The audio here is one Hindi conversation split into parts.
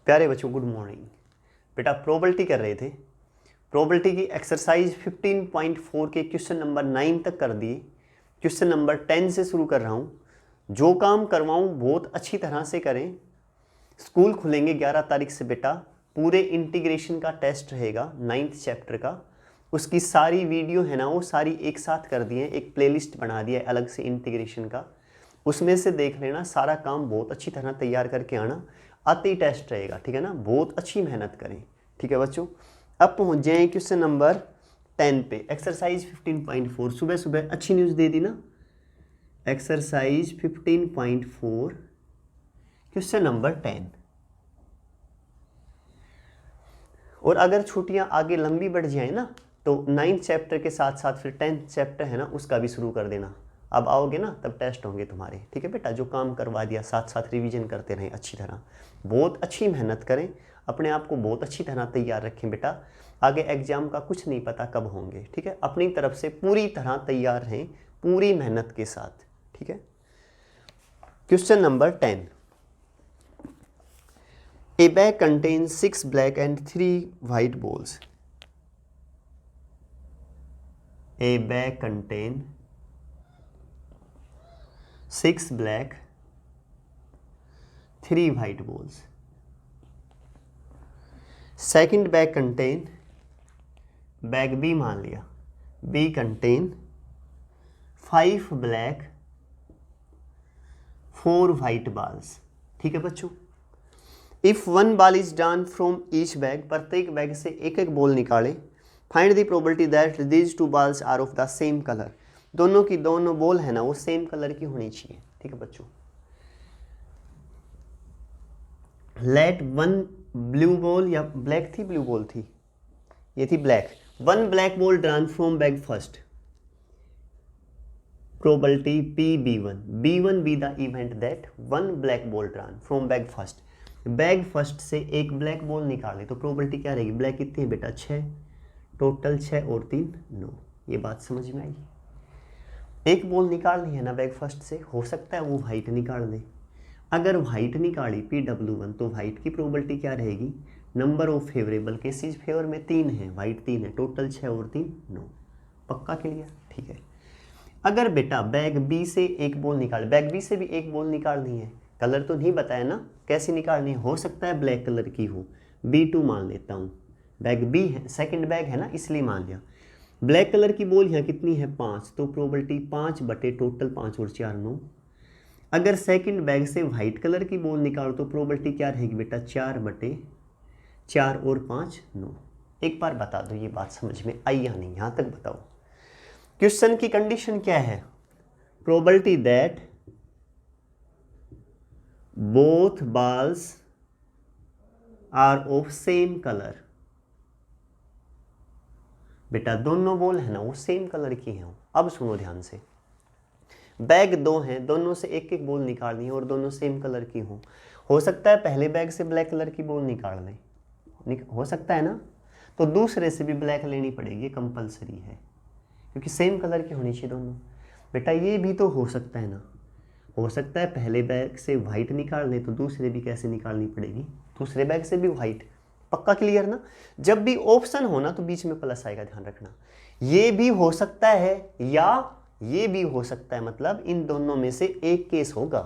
प्यारे बच्चों गुड मॉर्निंग। बेटा प्रोबेबिलिटी कर रहे थे। प्रोबेबिलिटी की एक्सरसाइज 15.4 के क्वेश्चन नंबर 9 तक कर दिए। क्वेश्चन नंबर 10 से शुरू कर रहा हूँ। जो काम करवाऊँ बहुत अच्छी तरह से करें। स्कूल खुलेंगे 11 तारीख से बेटा। पूरे इंटीग्रेशन का टेस्ट रहेगा 9th चैप्टर का। उसकी सारी वीडियो है ना, वो सारी एक साथ कर दिए, एक प्लेलिस्ट बना दिया है अलग से इंटीग्रेशन का। उसमें से देख लेना, सारा काम बहुत अच्छी तरह तैयार करके आना। आते ही टेस्ट रहेगा, ठीक है ना। बहुत अच्छी मेहनत करें, ठीक है बच्चों। अब पहुंच जाए क्वेश्चन नंबर 10 पे। एक्सरसाइज 15.4 सुबह सुबह अच्छी न्यूज़ दे दी ना। Exercise 15.4 question number 10। और अगर छुट्टियां आगे लंबी बढ़ जाए ना तो 9th चैप्टर के साथ साथ फिर 10th चैप्टर है ना, उसका भी शुरू कर देना। अब आओगे ना तब टेस्ट होंगे तुम्हारे, ठीक है बेटा। जो काम करवा दिया साथ साथ रिवीजन करते रहें अच्छी तरह। बहुत अच्छी मेहनत करें, अपने आप को बहुत अच्छी तरह तैयार रखें बेटा। आगे एग्जाम का कुछ नहीं पता कब होंगे, ठीक है। अपनी तरफ से पूरी तरह तैयार रहें, पूरी मेहनत के साथ, ठीक है। Question number 10। A bag contains 6 black and 3 white balls. A bag contains 6 black, 3 white balls. Second bag contain, bag B मान लिया, B contain 5 black, 4 white balls, ठीक है बच्चों। If one ball is done from each bag, प्रत्येक बैग से एक एक बॉल निकाले। Find the probability that these two balls are of the same colour. दोनों की दोनों बॉल है ना, वो सेम कलर की होनी चाहिए, ठीक है बच्चों। लेट वन ब्लू बॉल, या ब्लैक थी ब्लू बॉल थी, ये थी black. One black ball drawn from bag first. Probability B1 B the event that one black ball drawn from bag first. Bag first से एक ब्लैक बॉल निकाले तो प्रोबेबिलिटी क्या रहेगी। ब्लैक कितनी है बेटा, 6, टोटल 6 और 3 9। ये बात समझ में आई। एक बॉल निकालनी है ना बैग फर्स्ट से, हो सकता है वो वाइट निकाल दे। अगर वाइट निकाली Pw1 तो वाइट की प्रोबेबिलिटी क्या रहेगी। Number of favourable cases favour में 3 है, वाइट 3 है, टोटल 6 और 3 9। पक्का क्लियर, ठीक है। अगर बेटा बैग बी से एक बॉल निकाल, बैग बी से भी एक बॉल निकालनी है, कलर तो नहीं बताया ना कैसी निकालनी है। हो सकता है ब्लैक कलर की हो, B2 मान लेता हूँ। बैग बी है, सेकंड बैग है ना, इसलिए मान लिया। ब्लैक कलर की बॉल यहाँ कितनी है 5, तो प्रोबेबिलिटी 5 बटे टोटल 5 और 4 9। अगर सेकंड बैग से वाइट कलर की बॉल निकालो तो प्रोबेबिलिटी क्या रहेगी बेटा, 4 बटे 4 और 5 9। एक बार बता दो ये बात समझ में आई या नहीं, यहाँ तक बताओ। क्वेश्चन की कंडीशन क्या है। Probability that both balls are of same colour. बेटा दोनों बॉल है ना वो सेम कलर की हैं। अब सुनो ध्यान से, बैग 2 हैं, दोनों से एक एक बॉल निकालनी है और दोनों सेम कलर की हों। हो सकता है पहले बैग से ब्लैक कलर की बॉल निकाल लें, हो सकता है ना, तो दूसरे से भी ब्लैक लेनी पड़ेगी, कंपलसरी है, क्योंकि सेम कलर की होनी चाहिए दोनों। बेटा ये भी तो हो सकता है ना, हो सकता है पहले बैग से वाइट निकाल ले तो दूसरे भी कैसे निकालनी पड़ेगी, दूसरे बैग से भी वाइट। पक्का क्लियर ना। जब भी ऑप्शन हो ना तो बीच में प्लस आएगा, ध्यान रखना। ये भी हो सकता है या ये भी हो सकता है, मतलब इन दोनों में से एक केस होगा।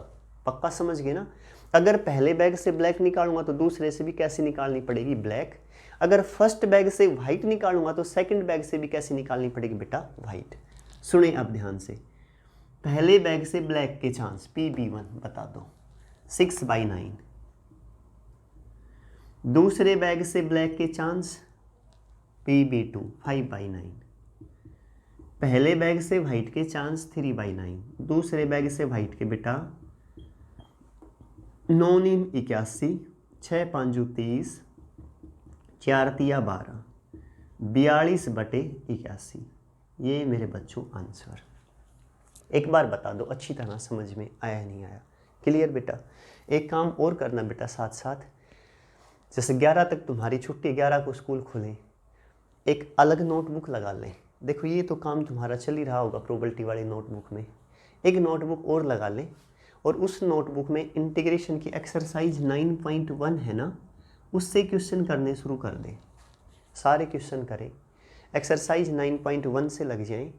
पक्का समझ गए ना। अगर पहले बैग से ब्लैक निकालूंगा तो दूसरे से भी कैसे निकालनी पड़ेगी, ब्लैक। अगर फर्स्ट बैग से वाइट निकालूंगा तो सेकंड बैग से भी कैसे निकालनी पड़ेगी बेटा, वाइट। सुने अब ध्यान से, पहले बैग से ब्लैक के चांस Pb1 बता दो 6/9। दूसरे बैग से ब्लैक के चांस Pb2 5/9। पहले बैग से वाइट के चांस 3/9। दूसरे बैग से वाइट के बेटा 9 9 81, 6 5 30, 4 3 12, 42 बटे 81। ये मेरे बच्चों आंसर। एक बार बता दो अच्छी तरह समझ में आया नहीं आया। क्लियर बेटा। एक काम और करना बेटा साथ साथ, जैसे 11 तक तुम्हारी छुट्टी, 11 को स्कूल खुले, एक अलग नोटबुक लगा लें। देखो ये तो काम तुम्हारा चल ही रहा होगा प्रोबेबिलिटी वाली नोटबुक में, एक नोटबुक और लगा लें और उस नोटबुक में इंटीग्रेशन की एक्सरसाइज 9.1 है ना, उससे क्वेश्चन करने शुरू कर दें, सारे क्वेश्चन करें। एक्सरसाइज 9.1 से लग जाएं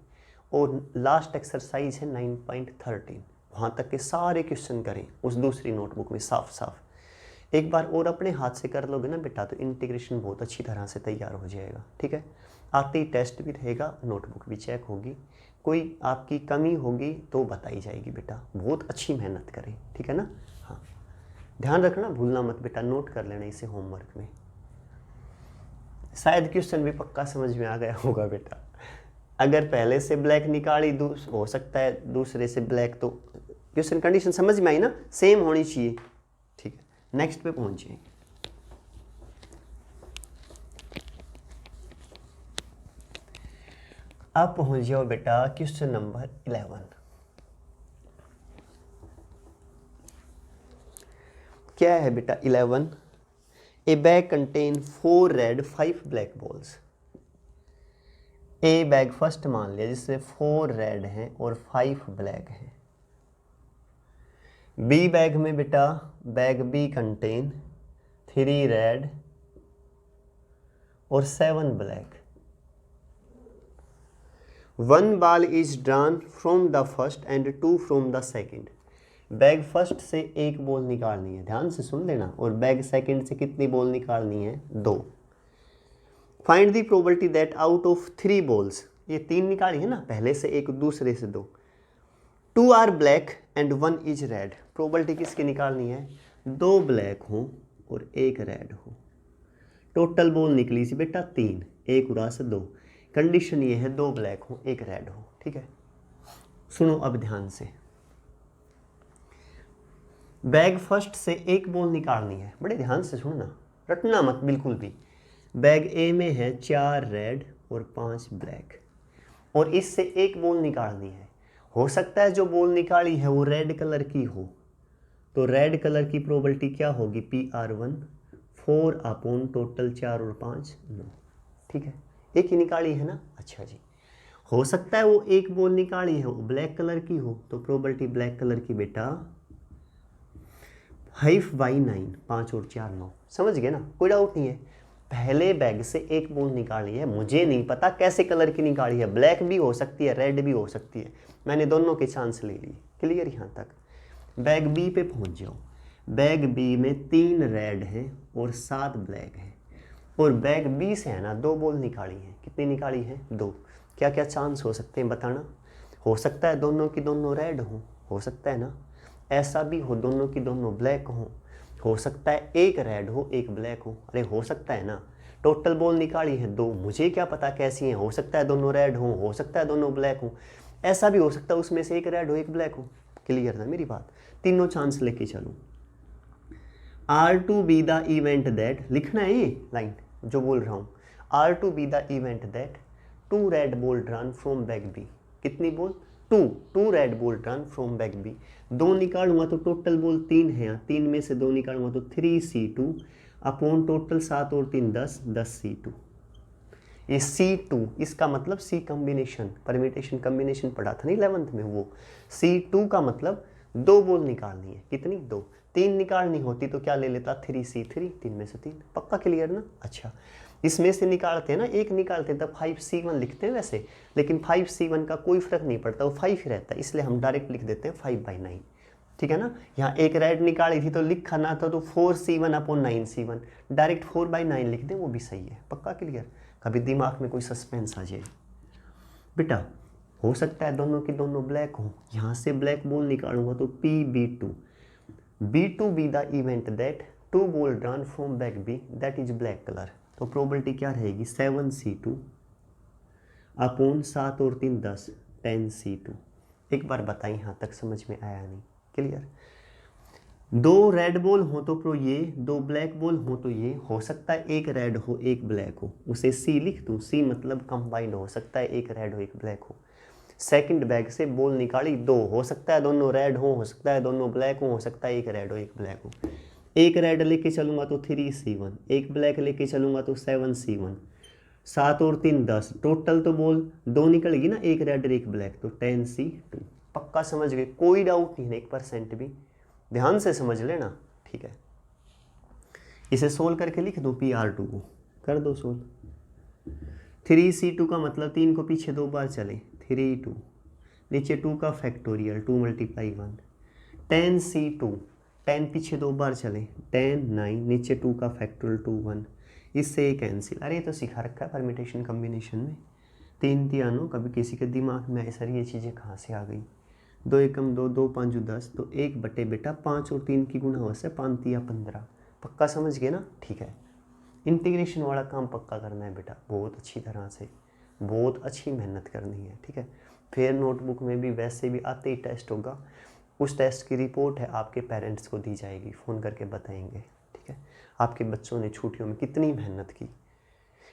और लास्ट एक्सरसाइज है 9.13, वहाँ तक के सारे क्वेश्चन करें उस दूसरी नोटबुक में साफ साफ। एक बार और अपने हाथ से कर लोगे ना बेटा तो इंटीग्रेशन बहुत अच्छी तरह से तैयार हो जाएगा। ठीक है, आते ही टेस्ट भी रहेगा, नोटबुक भी चेक होगी, कोई आपकी कमी होगी तो बताई जाएगी बेटा। बहुत अच्छी मेहनत करें, ठीक है ना। हाँ, ध्यान रखना, भूलना मत बेटा, नोट कर लेना इसे होमवर्क में। शायद क्वेश्चन भी पक्का समझ में आ गया होगा बेटा। अगर पहले से ब्लैक निकाली हो सकता है दूसरे से ब्लैक, तो क्वेश्चन कंडीशन समझ में आई ना, सेम होनी चाहिए। ठीक है, नेक्स्ट पे पहुंचे। अब पहुंच जाओ बेटा क्वेश्चन नंबर 11। क्या है बेटा 11? ए bag contain 4 red 5 black balls. ए बैग फर्स्ट मान लिया जिसमें 4 रेड हैं और 5 ब्लैक हैं। बी बैग में बेटा बैग बी कंटेन 3 रेड और 7 black. 1 ball is drawn from the first and 2 from the second। Bag first से एक बॉल निकालनी है, ध्यान से सुन लेना, और बैग सेकंड से कितनी बॉल निकालनी है? 2। Find the probability that out of 3 balls, ये 3 निकाली है ना, पहले से एक दूसरे से 2, 2 are black and 1 is red. Probability किसकी निकालनी है? 2 ब्लैक हो और 1 रेड हो। टोटल बॉल निकली सी बेटा 3, 1 उड़ा से 2। कंडीशन ये है 2 ब्लैक हो 1 रेड हो। ठीक है, सुनो अब ध्यान से। बैग फर्स्ट से एक बॉल निकालनी है, बड़े ध्यान से सुनना, रटना मत बिल्कुल भी। बैग ए में है 4 रेड और 5 ब्लैक, और इससे एक बॉल निकालनी है। हो सकता है जो बॉल निकाली है वो रेड कलर की हो, तो रेड कलर की प्रोबेबिलिटी क्या होगी? PR1 4 अपॉन टोटल 4 और 5 9। ठीक है, एक ही निकाली है ना। अच्छा जी, हो सकता है वो एक बॉल निकाली है वो ब्लैक कलर की हो, तो प्रोबेबिलिटी ब्लैक कलर की बेटा 5/9, 5 और 4 9। समझ गए ना, कोई डाउट नहीं है। पहले बैग से एक बॉल निकाली है, मुझे नहीं पता कैसे कलर की निकाली है, ब्लैक भी हो सकती है रेड भी हो सकती है, मैंने दोनों के चांस ले लिए। क्लियर यहाँ तक? बैग बी पे पहुँच जाओ। बैग बी में 3 रेड हैं और 7 ब्लैक हैं, और बैग बी से है ना 2 बॉल निकाली हैं। कितनी निकाली है? 2। क्या क्या चांस हो सकते हैं बताना? हो सकता है दोनों की दोनों रेड हो सकता है ना, ऐसा भी हो दोनों की दोनों ब्लैक हो सकता है एक रेड हो एक ब्लैक हो, अरे हो सकता है ना। टोटल बॉल निकाली है 2, मुझे क्या पता कैसी हैं, हो सकता है दोनों रेड हो सकता है दोनों ब्लैक हो, ऐसा भी हो सकता है उसमें से एक रेड हो एक ब्लैक हो। क्लियर ना मेरी बात? तीनों चांस लेके चलूँ। R two be the event that, लिखना है ये लाइन जो बोल रहा हूँ। R two be the event that 2 red ball drawn from bag B. कितनी ball? 2 red ball drawn from bag B. 2 निकालूंगा तो टोटल बॉल 3 है, 3 में से 2 निकालूंगा तो 3C2 अपॉन टोटल 7 और 3 10, 10C2। ये C2 इसका मतलब C कम्बिनेशन, परम्यूटेशन कम्बिनेशन पढ़ा था नहीं 11th में, वो C2 का मतलब 2 बॉल निकालनी है। कितनी? 2। 3 निकालनी होती तो क्या ले लेता? 3C3, 3 में से 3। पक्का क्लियर ना? अच्छा, इसमें से निकालते हैं ना, एक निकालते हैं तब 5C1 लिखते हैं वैसे, लेकिन 5C1 का कोई फर्क नहीं पड़ता, वो 5 ही रहता है, इसलिए हम डायरेक्ट लिख देते हैं 5/9। ठीक है ना, यहाँ एक रेड निकाली थी तो लिखा ना था तो 4C1 अपॉन 9C1, डायरेक्ट 4/9 लिख दें, वो भी सही है। पक्का क्लियर? कभी दिमाग में कोई सस्पेंस आ जाए बेटा। हो सकता है दोनों की दोनों ब्लैक हो, यहाँ से ब्लैक बॉल निकालूंगा तो PB2 B2 B the event that 2 ball drawn from bag B that is black colour. तो प्रोबेबिलिटी क्या रहेगी? 7C2 अपॉन 7 और 3 10, 10C2। एक बार बताइए यहाँ तक समझ में आया नहीं? क्लियर? 2 रेड बॉल हो तो प्रो ये, 2 ब्लैक बॉल हो तो ये, हो सकता है एक रेड हो एक ब्लैक हो, उसे C लिख दूँ। C मतलब कंबाइंड, हो सकता है एक रेड हो एक ब्लैक हो। सेकंड बैग से बॉल निकाली 2, हो सकता है दोनों रेड हो सकता है दोनों ब्लैक हो सकता है एक रेड हो एक ब्लैक हो। एक रेड लेके चलूंगा तो 3C1, एक ब्लैक लेके चलूंगा तो 7C1, 7 और 3 10, टोटल तो बॉल 2 निकलेगी ना, एक रेड और एक ब्लैक, तो 10C2। पक्का समझ गए? कोई डाउट नहीं है 1% भी, ध्यान से समझ लेना। ठीक है, इसे सोल्व करके लिख दो PR2 को, कर दो सोल्व। 3C2 का मतलब 3 को पीछे 2 बार चले, 3 2, नीचे 2 का फैक्टोरियल 2 × 1, 10C2, 10 पीछे 2 बार चले, 10 9, नीचे 2 का फैक्टोरियल 2 1, इससे कैंसिल। अरे ये तो सिखा रखा है परमिटेशन कम्बिनेशन में, 3 3 9। कभी किसी के दिमाग में सर ये चीज़ें कहाँ से आ गई, 2 एकम 2, 2 5 10, तो 1 बटे बेटा 5 और 3 की गुणा से 5 3 15। पक्का समझ गए ना? ठीक है, इंटीग्रेशन वाला काम पक्का करना है बेटा, बहुत अच्छी तरह से, बहुत अच्छी मेहनत करनी है। ठीक है, फिर नोटबुक में भी वैसे भी आते ही टेस्ट होगा, उस टेस्ट की रिपोर्ट है आपके पेरेंट्स को दी जाएगी, फ़ोन करके बताएंगे। ठीक है, आपके बच्चों ने छुट्टियों में कितनी मेहनत की।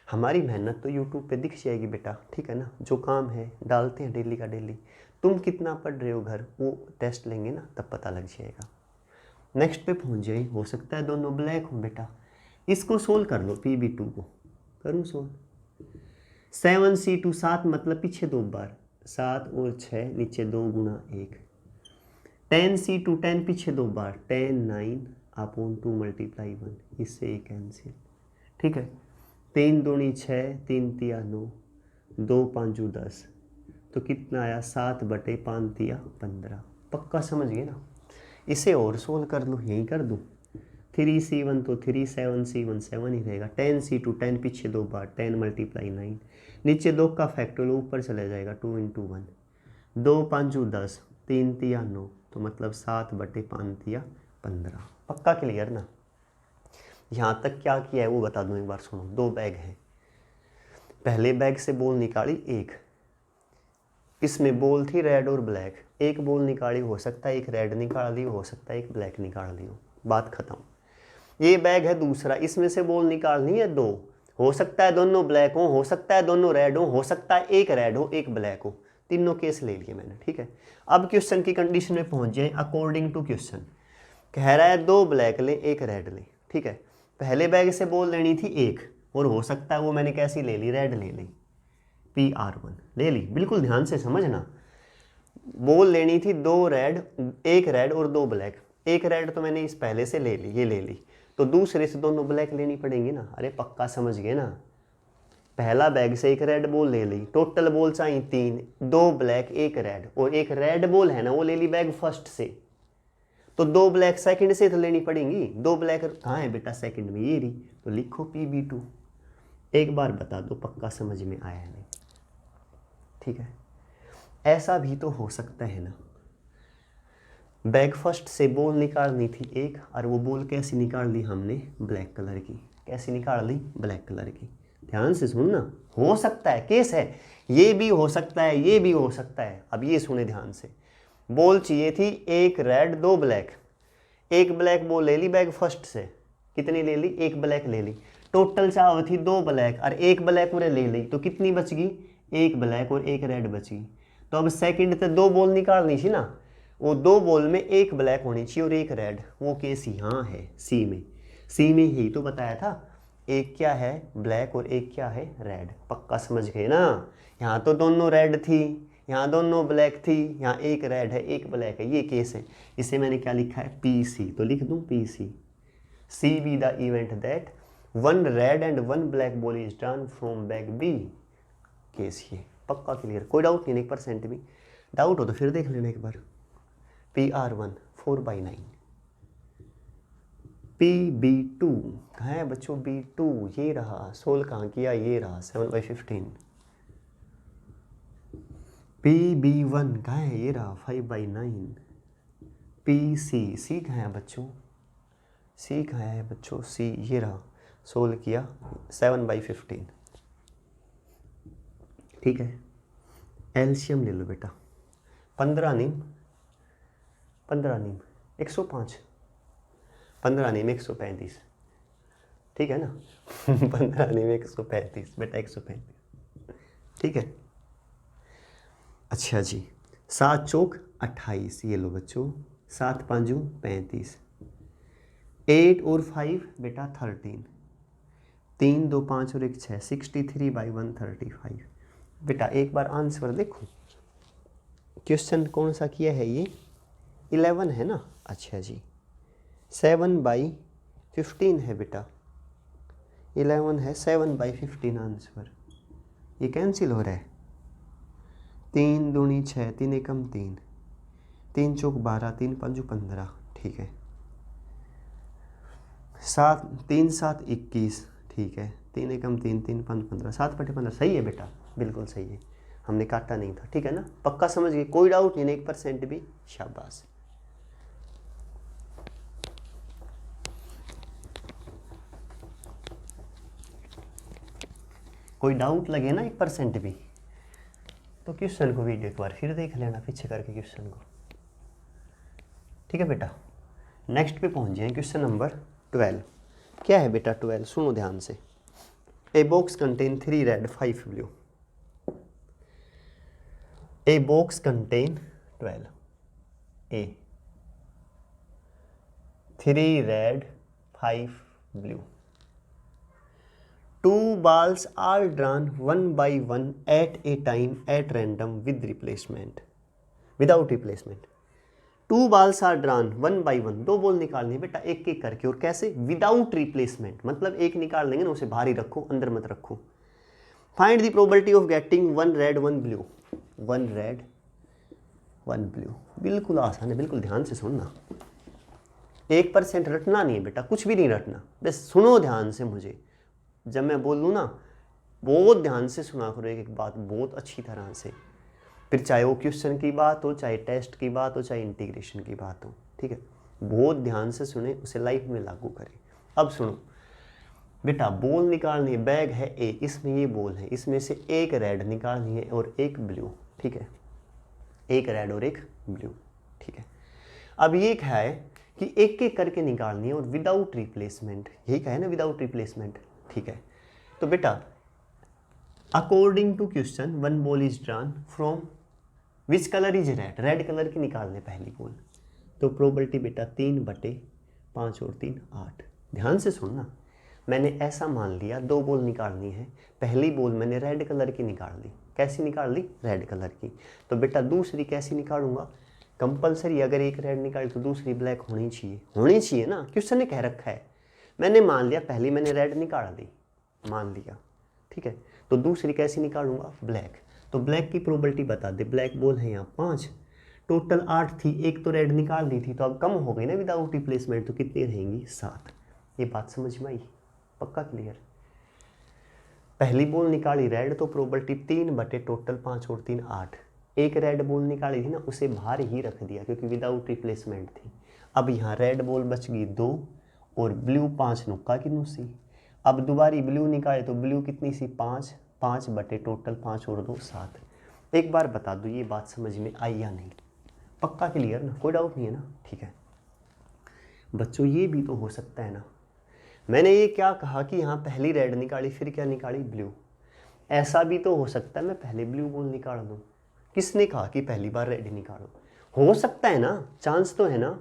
हमारी मेहनत तो यूट्यूब पे दिख जाएगी बेटा, ठीक है ना, जो काम है डालते हैं डेली का डेली। तुम कितना पढ़ रहे हो घर, वो टेस्ट लेंगे ना तब पता लग जाएगा। नेक्स्ट पे पहुंच जाए, हो सकता है दोनों ब्लैक हो बेटा, इसको सोल्व कर लो, PB2 को करूँ सोल्व। 7C2, 7 मतलब पीछे 2 बार, 7 और 6, नीचे 2 × 1, 10C2, 10 पीछे 2 बार, 10 9 अपॉन 2 × 1, इससे एक कैंसिल। ठीक है, 3 दूनी 6, 3 तिया 9, 2 5 10, तो कितना आया 7 बटे 5 तिया 15। पक्का समझ गए ना? इसे और सोल्व कर लो, यहीं कर दूँ। 3C1 तो 3, 7C1 7 ही रहेगा, 10C2, 10 पीछे 2 बार, 10 × 9, नीचे 2 का फैक्टोरियल ऊपर चला जाएगा 2 × 1, 2 5 10, 3 तिया 9, तो मतलब 7 बटे 5 तिया 15। पक्का क्लियर ना? यहाँ तक क्या किया है वो बता दूँ एक बार, सुनो। 2 बैग हैं, पहले बैग से बॉल निकाली एक, इसमें बॉल थी रेड और ब्लैक, एक बॉल निकाली, हो सकता है एक रेड निकाल ली, हो सकता है एक ब्लैक निकाल ली हो, बात खत्म। ये बैग है दूसरा, इसमें से बॉल निकालनी है 2, हो सकता है दोनों ब्लैक हो सकता है दोनों रेड हो सकता है एक रेड हो एक ब्लैक हो, तीनों केस ले लिए मैंने। ठीक है, अब क्वेश्चन की कंडीशन में पहुंच जाए। अकॉर्डिंग टू क्वेश्चन कह रहा है 2 ब्लैक ले 1 रेड ले। ठीक है, पहले बैग से बॉल लेनी थी 1, और हो सकता है वो मैंने कैसी ले ली, रेड ले ली, PR1 ले ली। बिल्कुल ध्यान से समझना, बॉल लेनी थी 2 रेड, 1 रेड और 2 ब्लैक। 1 रेड तो मैंने इस पहले से ले ली, ये ले ली, तो दूसरे से दोनों ब्लैक लेनी पड़ेंगी ना। अरे पक्का समझ गए ना? पहला बैग से 1 रेड बॉल ले ली, टोटल बॉल चाहिए 3, 2 ब्लैक 1 रेड, और 1 रेड बॉल है ना वो ले ली बैग फर्स्ट से, तो 2 ब्लैक सेकंड से तो लेनी पड़ेंगी। 2 ब्लैक कहाँ है बेटा, सेकंड में, ये रही, तो लिखो PB2। एक बार बता दो पक्का समझ में आया नहीं? ठीक है, ऐसा भी तो हो सकता है ना, बैग फर्स्ट से बॉल निकालनी थी 1, और वो बॉल कैसी निकाल ली हमने, ब्लैक कलर की। कैसी निकाल ली, ब्लैक कलर की। ध्यान से सुनना, हो सकता है केस है, ये भी हो सकता है, ये भी हो सकता है। अब ये सुने ध्यान से, बॉल चाहिए थी 1 रेड 2 ब्लैक, 1 ब्लैक बॉल ले ली बैग फर्स्ट से, कितनी ले ली, 1 ब्लैक ले ली, टोटल चाह थी 2 ब्लैक, और 1 ब्लैक उन्हें ले ली, तो कितनी बच गई, 1 ब्लैक और 1 रेड बची। तो अब सेकंड से 2 बॉल निकालनी थी ना, वो 2 बॉल में 1 ब्लैक होनी चाहिए और 1 रेड, वो केस यहाँ है सी में। सी में ही तो बताया था, एक क्या है ब्लैक और एक क्या है रेड। पक्का समझ गए ना? यहाँ तो दोनों रेड थी, यहाँ दोनों ब्लैक थी, यहाँ एक रेड है एक ब्लैक है, ये केस है। इसे मैंने क्या लिखा है, PC, तो लिख दूँ PC। C B the event that 1 red and 1 black ball is drawn from bag B। Case ये पक्का क्लियर, कोई डाउट नहीं, 1% भी डाउट हो तो फिर देख लेना एक बार। PR1 4/9, PB2 कहाँ है बच्चों, B2 ये रहा, सोल्व कहाँ किया, ये रहा 7/15। PB1 कहाँ है, ये रहा 5/9। PC कहाँ है बच्चों, C कहाँ है बच्चों, C ये रहा, सोल्व किया 7/15। ठीक है, एलसीएम ले लो बेटा, 15 नीम 105, 15 नीम 135, ठीक है ना 15 नीम 135 बेटा, 135, ठीक है। अच्छा जी, 7 चौक 28, ये लो बच्चों, 7 5 35, 8 और 5 बेटा 13, 3 2 5 और 1 6, 63/135। बेटा एक बार आंसर देखो, क्वेश्चन कौन सा किया है, ये 11 है ना। अच्छा जी, 7/15 15 है बेटा, 11 है, 7/15 आंसर। ये कैंसिल हो रहा है, 3 दूनी 6, 3 एकम 3, 3 चौक 12, 3 पंजू 15, ठीक है। 7 3 7 21, ठीक है। 3 एकम 3, 3 5 15, 7/15 सही है बेटा, बिल्कुल सही है, हमने काटा नहीं था, ठीक है ना। पक्का समझ गए, कोई डाउट नहीं, 1% भी, शाबाश। कोई डाउट लगे ना 1% भी, तो क्वेश्चन को वीडियो एक बार फिर देख लेना, पीछे करके क्वेश्चन को, ठीक है बेटा। नेक्स्ट पे पहुंच जाए, क्वेश्चन नंबर 12। क्या है बेटा 12, सुनो ध्यान से। A box contain 3 red 5 blue. A box contain 12, A 3 red 5 blue. 2 balls are drawn 1 by 1 at a time at random without replacement. 2 balls are drawn 1 by 1, 2 ball निकालनी है बेटा एक एक करके, और कैसे, विदाउट रिप्लेसमेंट, मतलब एक निकाल लेंगे ना, उसे बाहर ही रखो, अंदर मत रखो। Find the probability of getting 1 red 1 blue. 1 red 1 blue, बिल्कुल आसान है, बिल्कुल ध्यान से सुनना। 1% रटना नहीं है बेटा, कुछ भी नहीं रटना, बस सुनो ध्यान से मुझे। जब मैं बोलूँ ना, बहुत ध्यान से सुना करो एक एक बात, बहुत अच्छी तरह से, फिर चाहे वो क्वेश्चन की बात हो, चाहे टेस्ट की बात हो, चाहे इंटीग्रेशन की बात हो, ठीक है। बहुत ध्यान से सुने, उसे लाइफ में लागू करें। अब सुनो बेटा, बॉल निकालनी है, बैग है ए, इसमें ये बॉल है, इसमें से एक रेड निकालनी है और एक ब्लू, ठीक है। एक रेड और एक ब्लू, ठीक है। अब ये क्या है कि एक एक करके निकालनी है और विदाउट रिप्लेसमेंट, यही कहा है ना, विदाउट रिप्लेसमेंट, ठीक है। तो बेटा according to question 1 ball is drawn from which colour is red, red colour की निकालने पहली बॉल, तो प्रोबेबिलिटी बेटा 3/5 और 3 8। ध्यान से सुनना, मैंने ऐसा मान लिया 2 बॉल निकालनी है, पहली बॉल मैंने रेड कलर की निकाल ली, कैसी निकाल ली, रेड कलर की। तो बेटा दूसरी कैसी निकालूंगा, कंपलसरी, अगर एक रेड निकाली तो दूसरी ब्लैक होनी चाहिए ना, क्वेश्चन ने कह रखा है। मैंने मान लिया पहली मैंने रेड निकाल दी, मान लिया, ठीक है। तो दूसरी कैसी निकालूंगा, ब्लैक। तो ब्लैक की प्रोबेबिलिटी बता दे, ब्लैक बॉल है यहाँ 5, टोटल 8 थी, एक तो रेड निकाल दी थी, तो अब कम हो गई ना विदाउट रिप्लेसमेंट, तो कितनी रहेंगी 7। ये बात समझ में आई, पक्का क्लियर। पहली बॉल निकाली रेड, तो प्रोबेबिलिटी 3 टोटल 5 और 3 8। एक रेड बॉल निकाली थी ना, उसे बाहर ही रख दिया क्योंकि विदाउट रिप्लेसमेंट थी। अब यहाँ रेड बॉल बच गई 2 और ब्लू 5 नुक्का की नुसी। अब दोबारी ब्लू निकाले तो ब्लू कितनी सी 5 टोटल 5 और 2 7। एक बार बता दो ये बात समझ में आई या नहीं, पक्का क्लियर ना, कोई डाउट नहीं है ना, ठीक है। बच्चों ये भी तो हो सकता है ना, मैंने ये क्या कहा कि यहाँ पहली रेड निकाली, फिर क्या निकाली, ब्लू। ऐसा भी तो हो सकता है मैं पहले ब्लू बॉल निकाल दूँ, किसने कहा कि पहली बार रेड निकालो, हो सकता है ना, चांस तो है ना,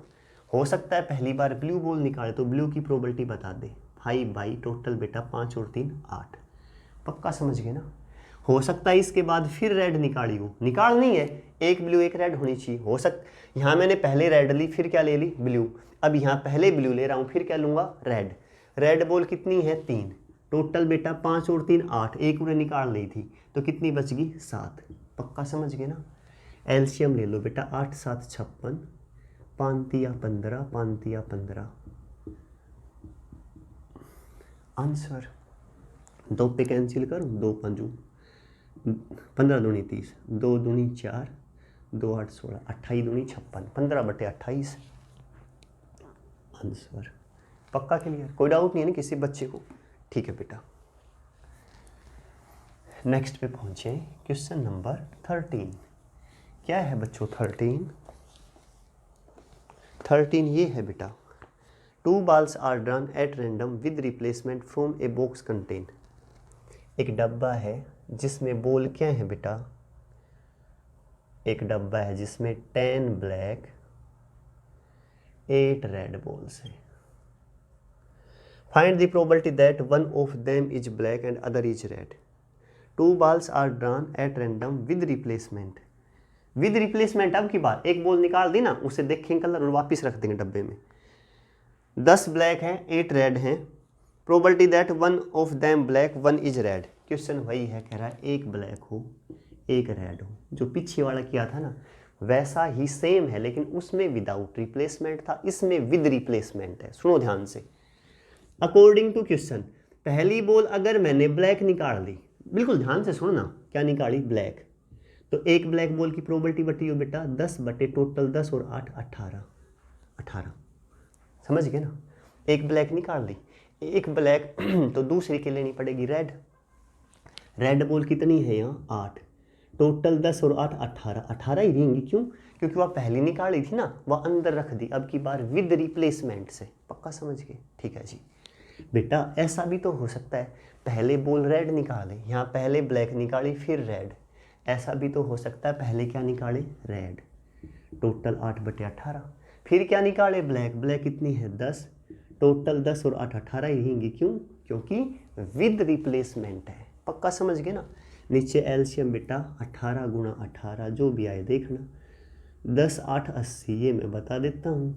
हो सकता है पहली बार ब्लू बॉल निकाले, तो ब्लू की प्रोबेबिलिटी बता दे, 5 टोटल बेटा 5 और 3 8। पक्का समझ गए ना। हो सकता है इसके बाद फिर रेड निकाली हो, निकालनी है, एक ब्लू एक रेड होनी चाहिए, हो सकता यहाँ मैंने पहले रेड ली, फिर क्या ले ली, ब्लू। अब यहाँ पहले ब्लू ले रहा हूँ, फिर क्या लूँगा, रेड। रेड बॉल कितनी है 3, टोटल बेटा 5 और 3 8, एक उन्हें निकाल ली थी, तो कितनी बच गई 7। पक्का समझ गए ना। एलसीएम ले लो बेटा, 8 7 56, 5 तिया 15, 5 तिया 15 आंसर। 2 पे कैंसिल करूँ, 2 पंजू 15 दूनी 30, 2 दूनी 4, 2 8 16, 28 दूनी 56, 15/28 आंसर। पक्का क्लियर, कोई डाउट नहीं है ना किसी बच्चे को, ठीक है बेटा। नेक्स्ट पे पहुंचे, क्वेश्चन नंबर 13। क्या है बच्चों 13 ये है बेटा, 2 balls are drawn at random with replacement from a box contain। एक डब्बा है जिसमें बॉल क्या है बेटा, एक डब्बा है जिसमें 10 ब्लैक 8 रेड बॉल्स हैं। Find the probability that one of them is black and other is red. 2 balls are drawn at random with replacement। With replacement अब की बात, एक बॉल निकाल दी ना, उसे देखेंगे कलर और वापस रख देंगे डब्बे में। 10 ब्लैक हैं 8 रेड हैं, probability that one of them black one is red. Question वही है, कह रहा है एक ब्लैक हो एक रेड हो। जो पीछे वाला किया था ना वैसा ही सेम है, लेकिन उसमें विदाउट रिप्लेसमेंट था, इसमें विद रिप्लेसमेंट है। सुनो ध्यान से। अकॉर्डिंग टू क्वेश्चन, पहली बॉल अगर मैंने ब्लैक निकाल ली, बिल्कुल ध्यान से सुनो ना, क्या निकाली ब्लैक, तो एक ब्लैक बॉल की प्रोबेबिलिटी बटी हो बेटा 10 बटे टोटल 10 और 8 18। समझ गए ना। एक ब्लैक निकाल ली, एक ब्लैक तो दूसरी के लेनी पड़ेगी रेड। रेड बॉल कितनी है यहाँ 8, टोटल 10 और 8 18 ही रहेंगी। क्यों? क्योंकि वह पहली निकाली थी ना, वह अंदर रख दी, अब की बार विद रिप्लेसमेंट से। पक्का समझ गए? ठीक है जी बेटा। ऐसा भी तो हो सकता है पहले बॉल रेड निकाले, यहाँ पहले ब्लैक निकाली फिर रेड। ऐसा भी तो हो सकता है पहले क्या निकाले रेड, टोटल 8 बटे 18, फिर क्या निकाले ब्लैक, ब्लैक कितनी है 10, टोटल 10 और 8 18 ही रहेंगी। क्यों? क्योंकि विद रिप्लेसमेंट है। पक्का समझ गए ना। नीचे एलसीएम बेटा 18 गुणा 18 जो भी आए देखना, 10 8 80 ये मैं बता देता हूँ,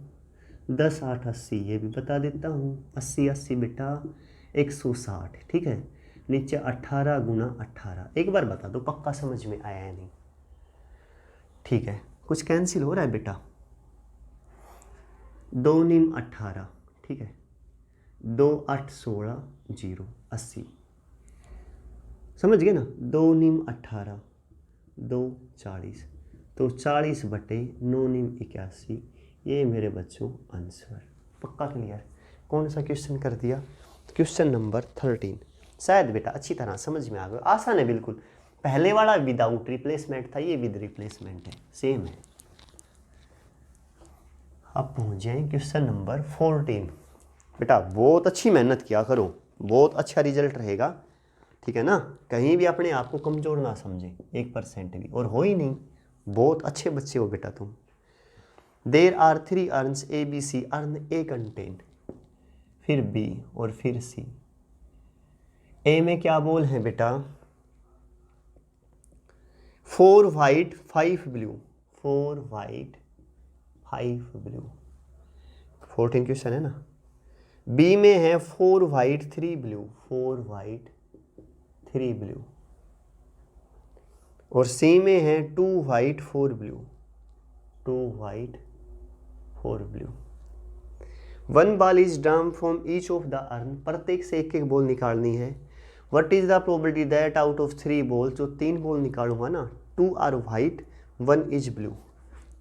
10 8 80 ये भी बता देता हूँ, 80 80 बेटा 160। ठीक है, नीचे 18 गुणा 18 एक बार बता दो पक्का समझ में आया है नहीं? ठीक है, कुछ कैंसिल हो रहा है बेटा, 2 निम 18, ठीक है, 2 8 16 0 80। समझ गए ना। 2 निम 18 2 40, तो 40 बटे 9 निम 81, ये मेरे बच्चों आंसर। पक्का क्लियर? कौन सा क्वेश्चन कर दिया? Question number 13। शायद बेटा अच्छी तरह समझ में आ गया, आसान है बिल्कुल। पहले वाला विदाउट रिप्लेसमेंट था, ये विद रिप्लेसमेंट है, सेम है। अब पहुंच जाए क्वेश्चन नंबर 14। बेटा बहुत अच्छी मेहनत किया करो, बहुत अच्छा रिजल्ट रहेगा, ठीक है ना। कहीं भी अपने आप को कमज़ोर ना समझें 1% भी, और हो ही नहीं, बहुत अच्छे बच्चे हो बेटा तुम। There are 3 urns A B C, urn A contain, फिर बी और फिर सी। ए में क्या बोल है बेटा 4 white 5 blue, 4 white 5 blue, 14 question है ना। बी में है 4 वाइट 3 ब्लू, 4 वाइट 3 ब्लू, और सी में है 2 white 4 blue, 2 white 4 blue. 1 ball is drawn from each of the urn, प्रत्येक से एक एक बॉल निकालनी है। What is the probability that out of 3 ball, जो 3 बॉल निकालूंगा ना, 2 are white 1 is blue,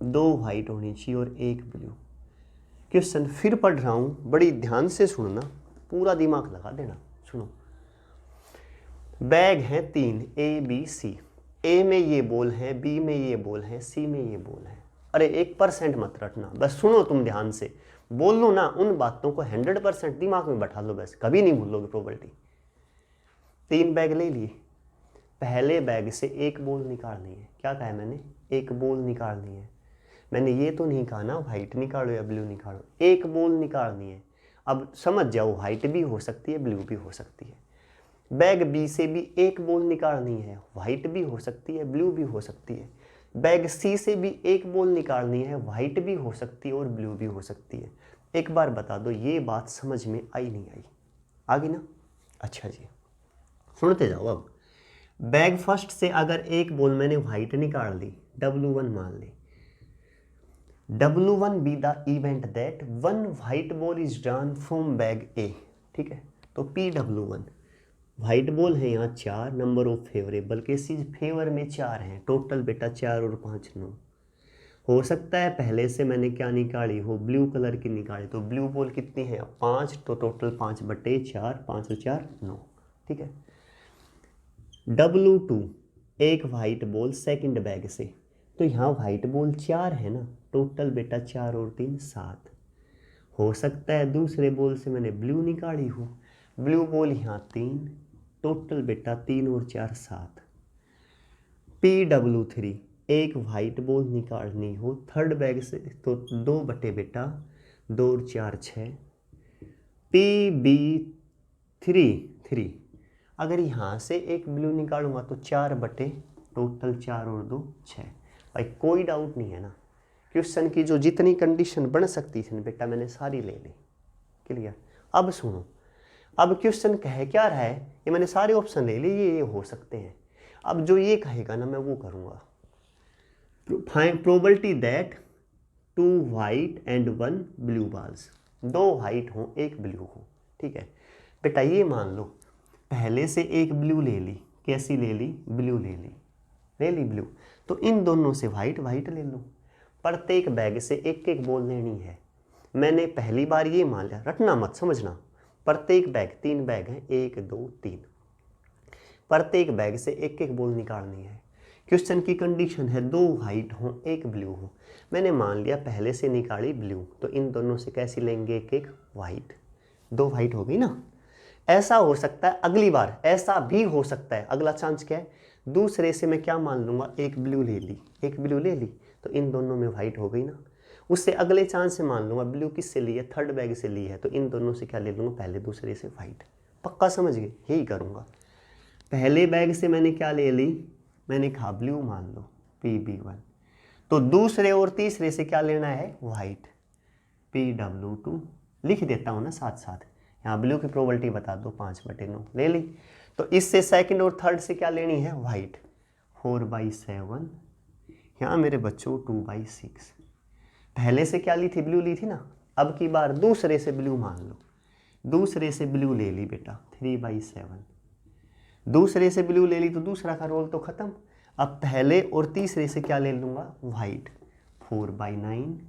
2 white होनी चाहिए और 1 ब्लू। क्वेश्चन फिर पढ़ रहा हूँ, बड़ी ध्यान से सुनना, पूरा दिमाग लगा देना। सुनो, बैग है 3 ए बी सी, ए में ये बॉल है, बी में ये बॉल है, सी में ये बॉल है। अरे 1% मत रटना, बस सुनो तुम ध्यान से, बोल लो ना उन बातों को 100% दिमाग में बैठा लो, बस कभी नहीं भूलोगे प्रोबेबिलिटी। 3 बैग ले लिए, पहले बैग से एक बॉल निकालनी है। क्या कहा है मैंने? एक बॉल निकालनी है। मैंने ये तो नहीं कहा ना वाइट निकालो या ब्लू निकालो, एक बॉल निकालनी है। अब समझ जाओ, वाइट भी हो सकती है ब्लू भी हो सकती है। बैग बी से भी एक बॉल निकालनी है, वाइट भी हो सकती है ब्लू भी हो सकती है। बैग सी से भी एक बॉल निकालनी है, वाइट भी हो सकती है और ब्लू भी हो सकती है। एक बार बता दो ये बात समझ में आई नहीं आई? आ गई ना? अच्छा जी, सुनते जाओ। अब बैग फर्स्ट से अगर एक बॉल मैंने वाइट निकाल ली, W1 मान ली, W1 be the event that 1 white ball is drawn from bag A, ठीक है। तो PW1 वाइट बॉल है यहाँ 4, number of favourable cases favour में 4 हैं, टोटल बेटा 4 और 5 9। हो सकता है पहले से मैंने क्या निकाली हो, ब्लू कलर की निकाली, तो ब्लू बॉल कितनी है 5, तो टोटल 5 बटे 4, 5 और 4 9, ठीक है। W2 एक वाइट बॉल सेकंड बैग से, तो यहाँ वाइट बॉल 4 है ना, टोटल बेटा 4 और 3 7। हो सकता है दूसरे बॉल से मैंने ब्लू निकाली हो, ब्लू बॉल यहाँ 3, टोटल बेटा 3 और 4 7। PW3 एक वाइट बॉल निकालनी हो थर्ड बैग से, तो 2 बटे बेटा 2 और 4 6। PB3 अगर यहाँ से एक ब्लू निकालूंगा तो 4 बटे टोटल 4 और 2 6। भाई कोई डाउट नहीं है ना, क्वेश्चन की जो जितनी कंडीशन बन सकती थी बेटा मैंने सारी ले ली। क्लियर। अब सुनो, अब क्वेश्चन कह क्या रहा है, ये मैंने सारे ऑप्शन ले लिए, ये हो सकते हैं। अब जो ये कहेगा ना मैं वो करूँगा, probability that 2 white and 1 blue balls, 2 white हों 1 ब्लू हो। ठीक है बेटा, ये मान लो पहले से एक ब्लू ले ली, कैसी ले ली, ब्लू ले ली ब्लू, तो इन दोनों से वाइट ले लो। प्रत्येक बैग से एक एक बॉल लेनी है। मैंने पहली बार ये मान लिया, रटना मत, समझना। प्रत्येक बैग, 3 बैग हैं, 1 2 3, प्रत्येक बैग से एक एक बॉल निकालनी है। क्वेश्चन की कंडीशन है 2 वाइट हो 1 ब्लू हो। मैंने मान लिया पहले से निकाली ब्लू, तो इन दोनों से कैसी लेंगे, एक एक वाइट, 2 वाइट हो गई ना। ऐसा हो सकता है अगली बार, ऐसा भी हो सकता है, अगला चांस क्या है, दूसरे से मैं क्या मान लूँगा, एक ब्लू ले ली, तो इन दोनों में वाइट हो गई ना। उससे अगले चांस से मान लूँगा ब्लू किससे ली है, थर्ड बैग से ली है, तो इन दोनों से क्या ले लूँगा, पहले दूसरे से वाइट। पक्का समझ गए, यही करूँगा। पहले बैग से मैंने क्या ले ली, मैंने कहा ब्लू मान लो PB1, तो दूसरे और तीसरे से क्या लेना है, वाइट, PW2 लिख देता हूँ ना साथ साथ। यहाँ ब्लू की प्रोबेबिलिटी बता दो, 5/9 ले ली। तो इससे सेकंड और थर्ड से क्या लेनी है, वाइट, 4/7। यहाँ मेरे बच्चों 2/6। पहले से क्या ली थी, ब्लू ली थी ना। अब की बार दूसरे से ब्लू मान लो, दूसरे से ब्लू ले ली बेटा, 3/7। दूसरे से ब्लू ले ली तो दूसरा का रोल तो ख़त्म। अब पहले और तीसरे से क्या ले लूँगा, वाइट, 4/9।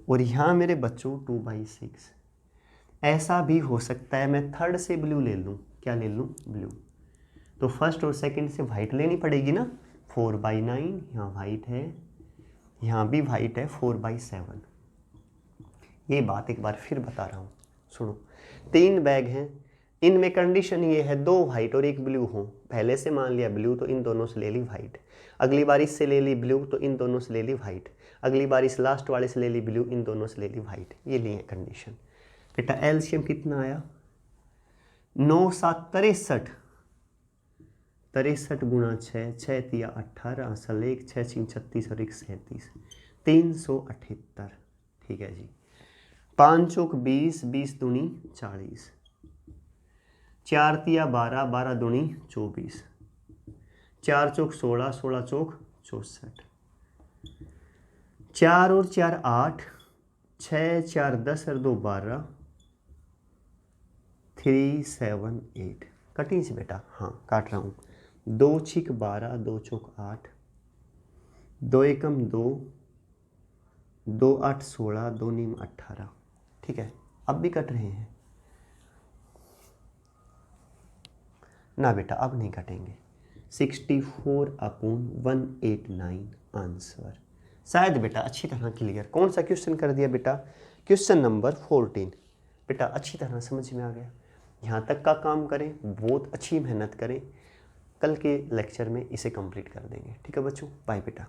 और यहाँ मेरे बच्चों 2/6। ऐसा भी हो सकता है मैं थर्ड से ब्लू ले लूँ, क्या ले लूँ, ब्लू, तो फर्स्ट और सेकंड से वाइट लेनी पड़ेगी ना। 4/9, यहाँ वाइट है, यहाँ भी वाइट है, 4/7। ये बात एक बार फिर बता रहा हूँ, सुनो। 3 बैग हैं, इनमें कंडीशन ये है 2 वाइट और 1 ब्लू हो। पहले से मान लिया ब्लू, तो इन दोनों से ले ली वाइट। अगली बार इससे ले ली ब्लू, तो इन दोनों से ले ली वाइट। अगली बार इस लास्ट वाले से ले ली ब्लू, इन दोनों से ले ली वाइट। ये ली है कंडीशन। बेटा एलसीएम कितना आया, 9 7 63, 63 गुणा 6, 6 तिया 18, असल 1, 6 6 36 और 1 37, 378। ठीक है जी। 5 चौक 20, 20 दूनी 40, 4 तिया 12, 12 दूनी 24, 4 चौक 16, 16 चौक 64, 4 और 4 8, 6 4 10 और 2 12, 3 7 8। कटिंग से बेटा, हाँ काट रहा हूँ। 2 6 12, 2 चौक 8, 2 एकम 2, 2 8 16, 2 नीम 18। ठीक है, अब भी कट रहे हैं ना बेटा, अब नहीं कटेंगे। 64/189 आंसर। शायद बेटा अच्छी तरह क्लियर। कौन सा क्वेश्चन कर दिया बेटा, क्वेश्चन नंबर 14। बेटा अच्छी तरह समझ में आ गया। यहाँ तक का काम करें, बहुत अच्छी मेहनत करें, कल के लेक्चर में इसे कंप्लीट कर देंगे। ठीक है बच्चों, बाय बेटा।